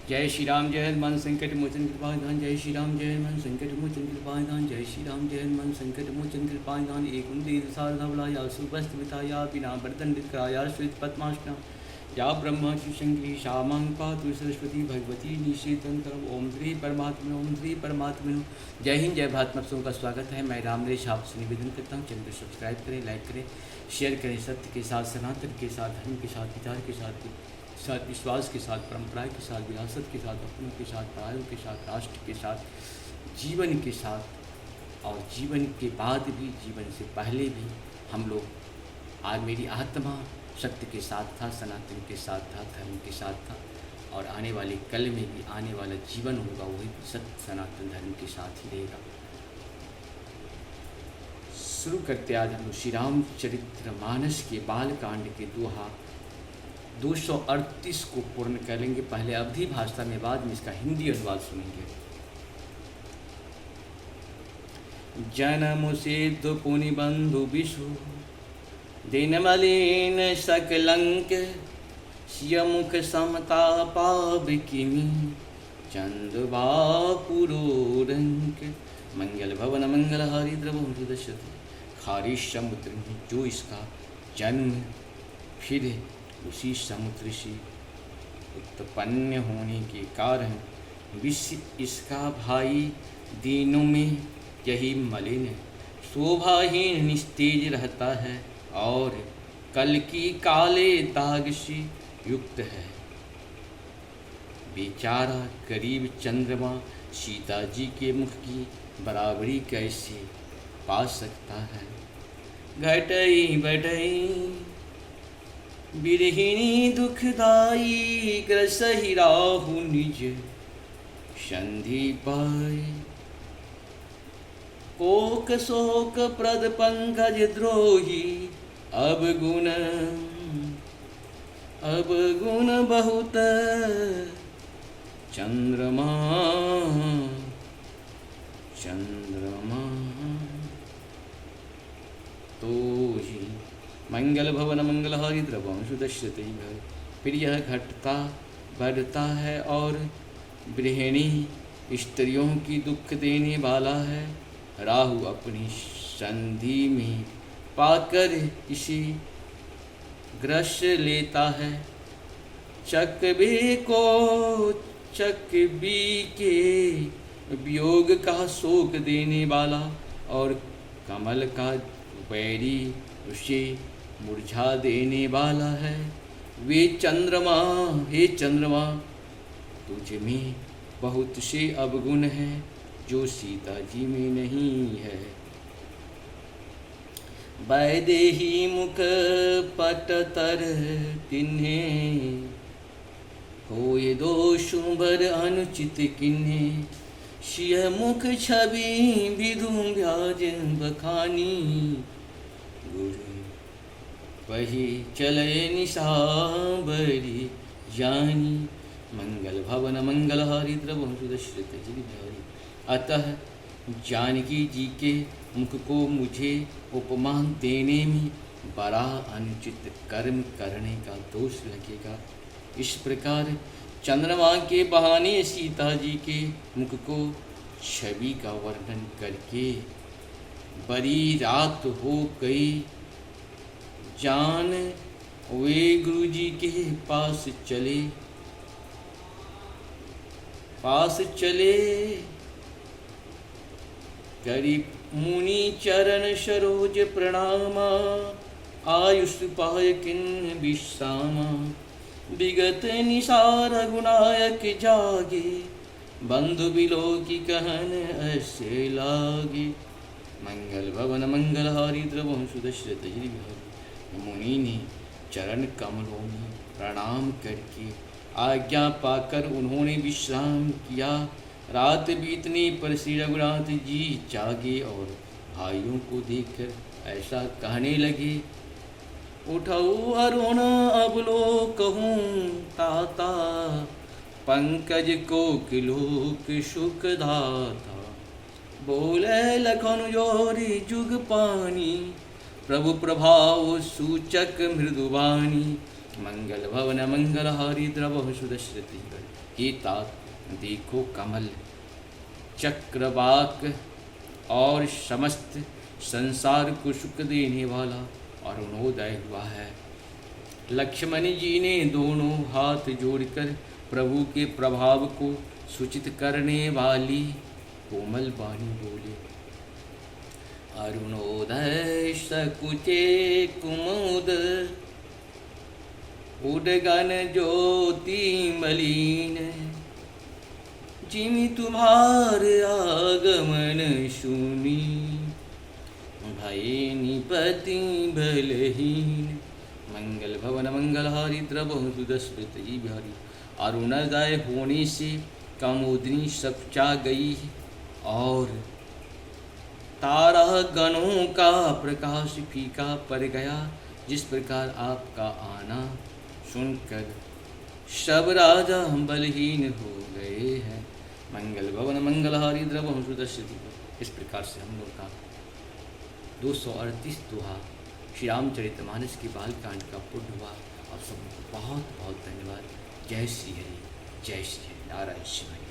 जय श्री राम जय हनुमान संकट मोचन कृपानिधान। जय श्री राम जय हनुमान संकट मोचन कृपानिधान। जय श्री राम जय हनुमान संकट मोचन कृपानिधान। एक उन्दी सारधवला या सुबस्त विताया बिना बरदंडित कराया श्वेत पद्माष्टना या ब्रह्मा शिवशंकरी श्यामांग पातु सरस्वती भगवती निषेधन करम। ओम श्री परमात्मा ओम श्री परमात्मा। जय हिंद जय भारत। आप सबका स्वागत है। मैं रामरेश आपसे निवेदन करता हूँ, चैनल को सब्सक्राइब करें, लाइक करें, शेयर करें। सत्य के साथ, सनातन के साथ, धर्म के साथ, विचार के साथ, विश्वास के साथ, परंपरा के साथ, विरासत के साथ, अपनों के साथ, परायों के साथ, राष्ट्र के साथ, जीवन के साथ और जीवन के बाद भी, जीवन से पहले भी हम लोग, आज मेरी आत्मा सत्य के साथ था, सनातन के साथ था, धर्म के साथ था और आने वाले कल में भी आने वाला जीवन होगा वही सत्य सनातन धर्म के साथ ही रहेगा। शुरू करते आज हम श्री रामचरित्र मानस के बाल कांड के दोहा 238 को पूर्ण करेंगे। पहले अवधी भाषा में, बाद में इसका हिंदी अनुवाद सुनेंगे। जन्म सिद्ध पुनि बंधु विषु दिन मलिन सकलंक सिय मुख समता पाव किमी चंदवा पुरोरंक मंगल भवन मंगल हरि द्रव दशरथ खारी समुद्र में जो इसका जन्म फिर उसी समुद्र से उत्पन्न होने के कारण विश्व इसका भाई दीनों में यही मलिन शोभाहीन निस्तेज रहता है और कल की काले दाग से युक्त है। बेचारा गरीब चंद्रमा सीता जी के मुख की बराबरी कैसे पा सकता है। घटई बढ़ई बिरहिणी दुखदाई ग्रसहि राहु निज संधि पाए कोक शोक प्रद पंकज द्रोही अब गुण बहुत चंद्रमा तो ही मंगल भवन मंगल हरि द्रवंशु दशरथ भय। फिर यह घटता बढ़ता है और गृहिणी स्त्रियों की दुख देने वाला है। राहु अपनी संधि में पाकर इसे ग्रस लेता है। चकबे को चकबी के वियोग का शोक देने वाला और कमल का बैरी उसे मुरझा देने वाला है। वे चंद्रमा, हे चंद्रमा, तुझ में बहुत से अवगुण है जो सीता जी में नहीं है। वैदेही मुख पटतर तिन्हे होए दोष बर अनुचित किन्हे सिय मुख छवि विधु व्याज बखानी गुरु वही चले निशाबरी जानी मंगल भवन मंगल हरि द्रवंशु दशरथ जी बिहारी। अतः जानकी जी के मुख को मुझे उपमान देने में बड़ा अनुचित कर्म करने का दोष लगेगा। इस प्रकार चंद्रमा के बहाने सीता जी के मुख को छवि का वर्णन करके बड़ी रात हो गई जान वे गुरु जी के पास चले करी मुनि चरण सरोज प्रणामा आयुष पाय किन विश्रामा विगत निसार गुनायक जागे बंधु बिलो की कहन ऐसे लागे। मंगल भवन मंगल हरि द्रवंशु दशरथ जी बिहारी। मुनि ने चरण कमलों में प्रणाम करके आज्ञा पाकर उन्होंने विश्राम किया। रात बीतने पर श्री रघुनाथ जी जागे और भाइयों को देखकर ऐसा कहने लगे, उठऊ अरुण अब लो कहूँ ताता पंकज को किलोक सुख दाता बोले लखन जोरी जुग पानी प्रभु प्रभाव सूचक मृदुवाणी मंगल भवन मंगल हारी द्रव सुदशरथी। एतात देखो कमल चक्रवाक और समस्त संसार को सुख देने वाला अरुणोदय हुआ है। लक्ष्मण जी ने दोनों हाथ जोड़कर प्रभु के प्रभाव को सूचित करने वाली कोमल वाणी बोले, अरुणोदय सकुचे कुमुद उदगन ज्योति मलिन, जिमि तुम्हार आगमन सुनी भये निपति बलहीन। मंगल भवन मंगलहारी द्रवहु सुदस्मृति बिहारी। अरुणोदय होने से कामोदनी सपचा गई और तारा गणों का प्रकाश फीका पड़ गया। जिस प्रकार आपका आना सुनकर सब राजा बलहीन हो गए हैं। मंगल भवन मंगलहारी द्रवहु सुदस्मृति। इस प्रकार से हम लोग का 238 दोहा श्री रामचरितमानस की बालकांड का पूर्ण हुआ। आप सबको बहुत बहुत धन्यवाद। जय श्री हरि, जय श्री हरि, नारायण शिवाय।